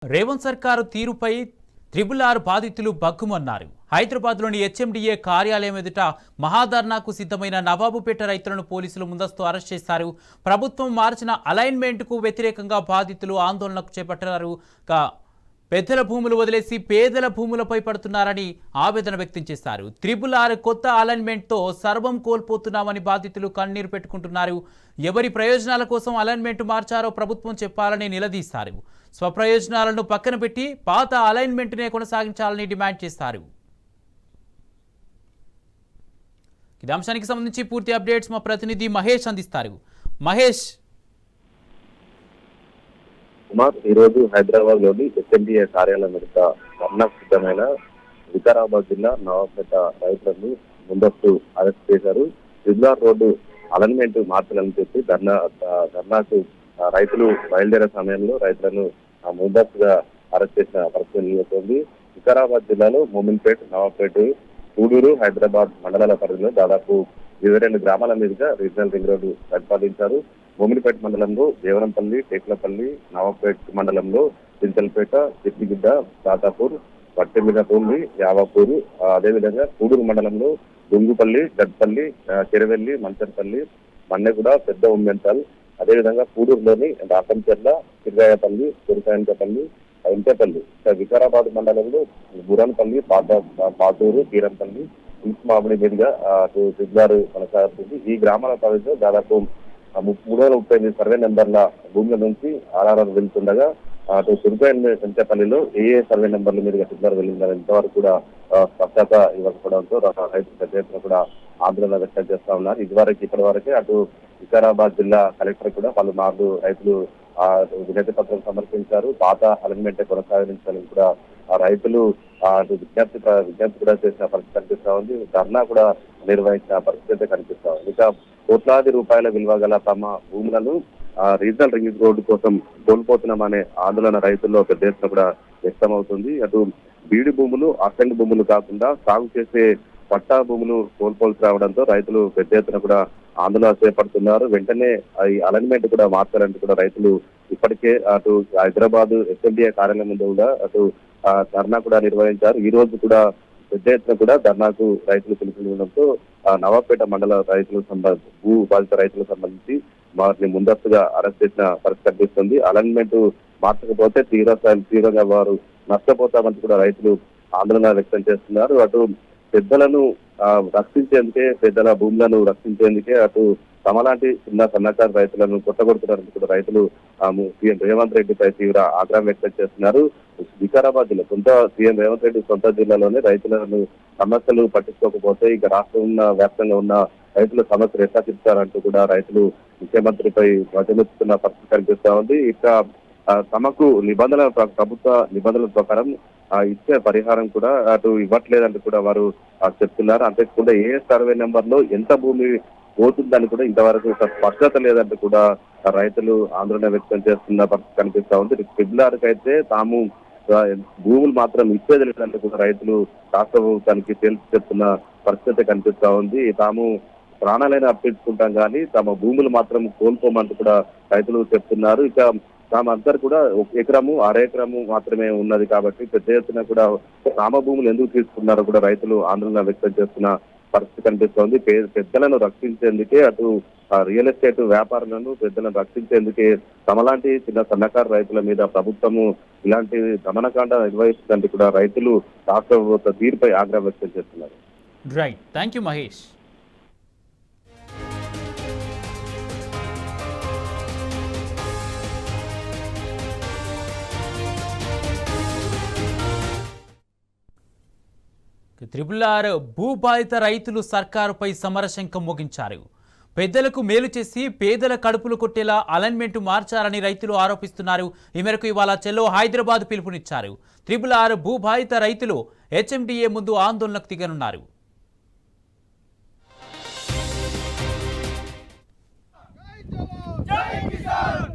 రేవంత్ సర్కారు తీరుపై త్రిబుల్ బాధితులు బగ్గుమన్నారు. హైదరాబాద్లోని హెచ్ఎండిఏ కార్యాలయం ఎదుట మహాధర్నాకు సిద్ధమైన నవాబుపేట రైతులను పోలీసులు ముందస్తు అరెస్ట్ చేశారు. ప్రభుత్వం మార్చిన అలైన్మెంట్కు వ్యతిరేకంగా బాధితులు ఆందోళనకు చేపట్టారు. పెద్దల భూములు వదిలేసి పేదల భూములపై పడుతున్నారని ఆవేదన వ్యక్తం చేశారు. త్రిబుల్ కొత్త అలైన్మెంట్తో సర్వం కోల్పోతున్నామని బాధితులు కన్నీరు పెట్టుకుంటున్నారు. ఎవరి ప్రయోజనాల కోసం అలైన్మెంట్ మార్చారో ప్రభుత్వం చెప్పాలని నిలదీశారు. స్వప్రయోజనాలను పక్కన పెట్టి పాత అలైన్మెంట్నే కొనసాగించాలని డిమాండ్ చేశారు. ఈ అంశానికి సంబంధించి పూర్తి అప్డేట్స్ మా ప్రతినిధి మహేష్ అందిస్తారు. మహేష్, కుమార్, ఈరోజు హైదరాబాద్ లోని హెచ్ఎండిఏ కార్యాలయం ఎదుట ధర్నాకు సిద్ధమైన వికారాబాద్ జిల్లా నవాబుపేట రైతులను ముందస్తు అరెస్ట్ చేశారు. జిల్లార్ రోడ్డు అలైన్మెంట్ మార్చాలని చెప్పి ధర్నాకు రైతులు బయలుదేరే సమయంలో రైతులను ముందస్తుగా అరెస్ట్ చేసిన పరిస్థితి నెలకొంది. వికారాబాద్ జిల్లాలో మోమిన్పేట, నవాబుపేట, కూడూరు, హైదరాబాద్ మండలాల పరిధిలో దాదాపు 22 గ్రామాల మీదుగా రీజనల్ రింగ్ రోడ్డు ప్రతిపాదించారు. మోమిన్పేట మండలంలో దేవరంపల్లి, టేక్లపల్లి, నవాబుపేట మండలంలో చింతలపేట, చిట్టిగిడ్డ, తాతాపూర్, పట్టెమినపల్లి, యావాపూరు, అదేవిధంగా కూడూరు మండలంలో దుంగుపల్లి, గడ్పల్లి, చెరవెల్లి, మంచర్పల్లి, మన్నెగూడ, పెద్ద ఉమ్మెంతల్, అదేవిధంగా కూడూరులోని రాకంచెర్ల, చిర్రాయపల్లి, కురికాయనపల్లి, ఇంటపల్లి, వికారాబాద్ మండలంలో బురాన్పల్లి, పాతూరు, కీరంపల్లి, మామిడి మీదుగా జిల్లారు కొనసాగుతుంది. ఈ గ్రామాల పరిధిలో దాదాపు 338 సర్వే నెంబర్ల భూముల నుంచి ఆర్ఆర్ఆర్ వెళ్తుండగా అటు పెంచపల్లిలో ఏ సర్వే నెంబర్ల మీదుగా జిల్లారు వెళ్ళిందని ఇంతవరకు కూడా స్పష్టత ఇవ్వకపోవడంతో రైతులు పెద్ద ఎత్తున కూడా ఆందోళన వ్యక్తం చేస్తా ఉన్నారు. ఇప్పటి వరకే అటు వికారాబాద్ జిల్లా కలెక్టర్ కూడా పలుమార్లు రైతులు వినతి పత్రం సమర్పించారు. పాత అలైన్మెంట్ కొనసాగించాలని కూడా రైతులు విజ్ఞప్తి కూడా చేసిన పరిస్థితి కనిపిస్తా ఉంది. ధర్నా కూడా నిర్వహించిన పరిస్థితి కనిపిస్తా ఉంది. ఇక కోట్లాది రూపాయల విలువ గల తమ భూములను రీజనల్ రింగ్ రోడ్డు కోసం కోల్పోతున్నామనే ఆందోళన రైతుల్లో పెద్ద ఎత్తున కూడా వ్యక్తమవుతుంది. అటు బీడి భూములు, అసంగ్ భూములు కాకుండా సాగు చేసే పట్టా భూములు కోల్పోల్సి రావడంతో రైతులు పెద్ద ఎత్తున కూడా ఆందోళన చేపడుతున్నారు. వెంటనే ఈ అలైన్మెంట్ కూడా మార్చాలంటూ కూడా రైతులు ఇప్పటికే అటు హైదరాబాద్ హెచ్ఎండిఏ కార్యాలయం ముందు కూడా అటు ధర్నా కూడా నిర్వహించారు. ఈ రోజు కూడా పెద్ద ఎత్తున కూడా ధర్నాకు రైతులు పిలుపునివ్వడంతో నవాబుపేట మండల భూ బాధిత రైతులకు సంబంధించి వారిని ముందస్తుగా అరెస్ట్ చేసిన పరిస్థితి కనిపిస్తుంది. అలైన్మెంట్ మార్చకపోతే తీవ్రంగా వారు నష్టపోతామంటూ కూడా రైతులు ఆందోళన వ్యక్తం చేస్తున్నారు. అటు పెద్దలను రక్షించేందుకే, పెద్దల భూములను రక్షించేందుకే అటు తమలాంటి చిన్న సన్నకారు రైతులను కొట్టగొడుతున్నారంటూ కూడా రైతులు సీఎం రేవంత్ రెడ్డిపై తీవ్ర ఆగ్రహం వ్యక్తం చేస్తున్నారు. వికారాబాద్ జిల్లా సీఎం రేవంత్ రెడ్డి సొంత జిల్లాలోనే రైతులను సమస్యలు పట్టించుకోకపోతే ఇక రాష్ట్రం వ్యాప్తంగా ఉన్న రైతుల సమస్యలు ఎట్లా తీర్చారంటూ కూడా రైతులు ముఖ్యమంత్రిపై వదిలిస్తున్న పరిస్థితి కనిపిస్తా ఉంది. ఇక తమకు ప్రభుత్వ నిబంధనల ప్రకారం ఇచ్చే పరిహారం కూడా అటు ఇవ్వట్లేదంటూ కూడా వారు చెప్తున్నారు. అంతేకాకుండా ఏ సర్వే నెంబర్ లో ఎంత భూమి పోతుందని కూడా ఇంతవరకు స్పష్టత లేదంటూ కూడా రైతులు ఆందోళన వ్యక్తం చేస్తున్న పరిస్థితి కనిపిస్తా ఉంది. త్రిబుల్ అయితే తాము భూములు మాత్రం ఇచ్చేది లేదంటూ కూడా రైతులు రాష్ట్ర ప్రభుత్వానికి తేల్చి చెప్తున్న పరిస్థితి కనిపిస్తా ఉంది. తాము ప్రాణాలైనా అర్పించుకుంటాం కానీ తమ భూములు మాత్రం కోల్పోమంటూ కూడా రైతులు చెప్తున్నారు. ఇక తామందరూ కూడా 1 ఎకరము, 6 ఎకరము మాత్రమే ఉన్నది కాబట్టి పెద్ద ఎత్తున కూడా గ్రామ భూములు ఎందుకు తీసుకున్నారో కూడా రైతులు ఆందోళన వ్యక్తం చేస్తున్న పరిస్థితి కనిపిస్తోంది. పెద్దలను రక్షించేందుకే అటు రియల్ ఎస్టేట్ వ్యాపారులను పెద్దలను రక్షించేందుకే తమలాంటి చిన్న సన్నకారు రైతుల మీద ప్రభుత్వము ఇలాంటి దమనకాండ నిర్వహిస్తుందంటూ కూడా రైతులు రాష్ట్ర ప్రభుత్వ తీరుపై ఆగ్రహం వ్యక్తం చేస్తున్నారు. Right, thank you Mahesh. Triple భూబాధిత రైతులు సర్కారుపై సమరశంఖం మోగించారు. పెద్దలకు మేలు చేసి పేదల కడుపులు కొట్టేలా అలైన్మెంట్ మార్చారని రైతులు ఆరోపిస్తున్నారు. ఈ మేరకు ఇవాళ చెల్లో హైదరాబాద్ పిలుపునిచ్చారు. త్రిబుల్ భూబాధిత రైతులు హెచ్ఎండిఏ ముందు ఆందోళనకు దిగనున్నారు. జై కిసాన్.